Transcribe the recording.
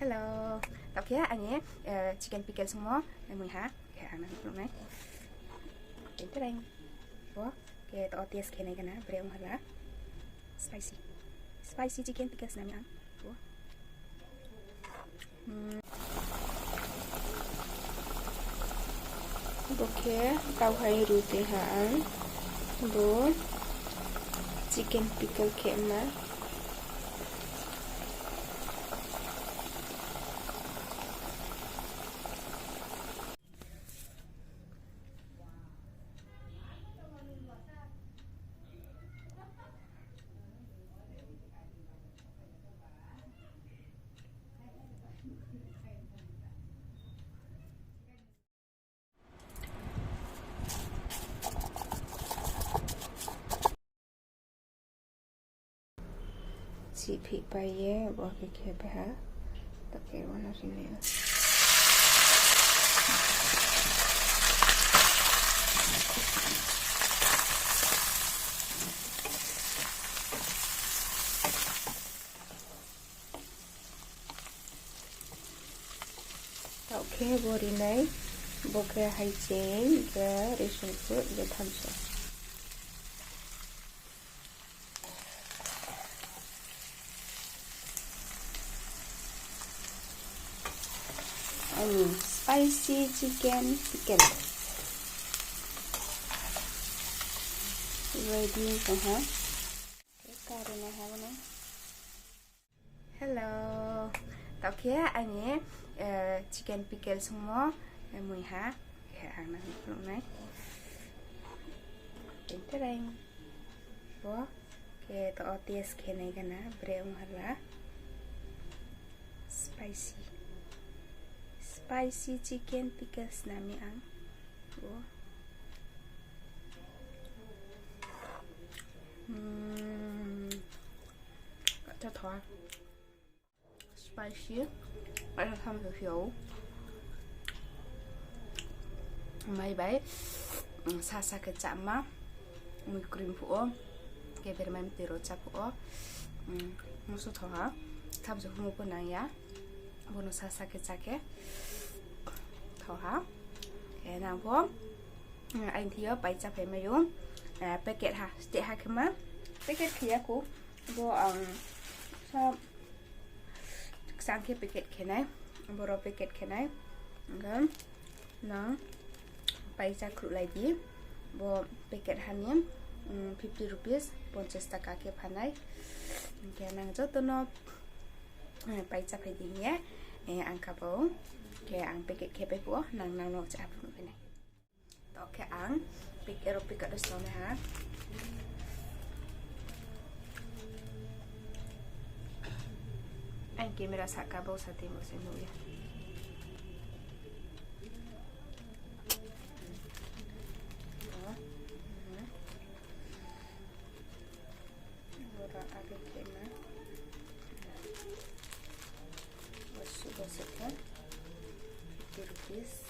Hello, tập kia anh nhé, chicken pickle semua, mui ha, kayak anak belum naik. Pintar anh, wah, kayak otis kayak naik kan, beri umur spicy chicken pickle snam ang, wah. Oke, Taohaing rute haan, bo chicken pickle kayak mana? Chị bị bay bỏ cái kia bé tập cái nó gì nữa tạo cái body này bộ cái hay chén cái để xuống phước để tham gia spicy chicken pickle ready for her. Hello, tao kia anh nhé, chicken pickle semua, mui ha, kayak anak belum naik. Pintar anh, wah, kayak otis kayak naik kan, beri umur spicy chicken pickle snam ang, wah. Cho thoa spicy, phải là thơm thiểu mấy bé sa cái chạm má mùi cream phụ cái về mấy tiro chắp phụ một số thoa thơm rồi không có nang ya bono sa cái chả cái thoa cái nào vô anh thì ở bảy chắp phải mấy luôn packet ha để hai cái má packet kia của vô sao sang kia packet cái này boro packet cái này kan nó bay ra kru lagi bo packet hanya 50 rupees 50 taka ke panai cái nang joto no bay ra phải đi nhé ang kapo cái ang packet ke pe po nang no cha pu cái này to cái ang packet đó xong ha anh kia mera saca bolsa temo se muya ahora agak kena masuk bolsa kan 50 rupiah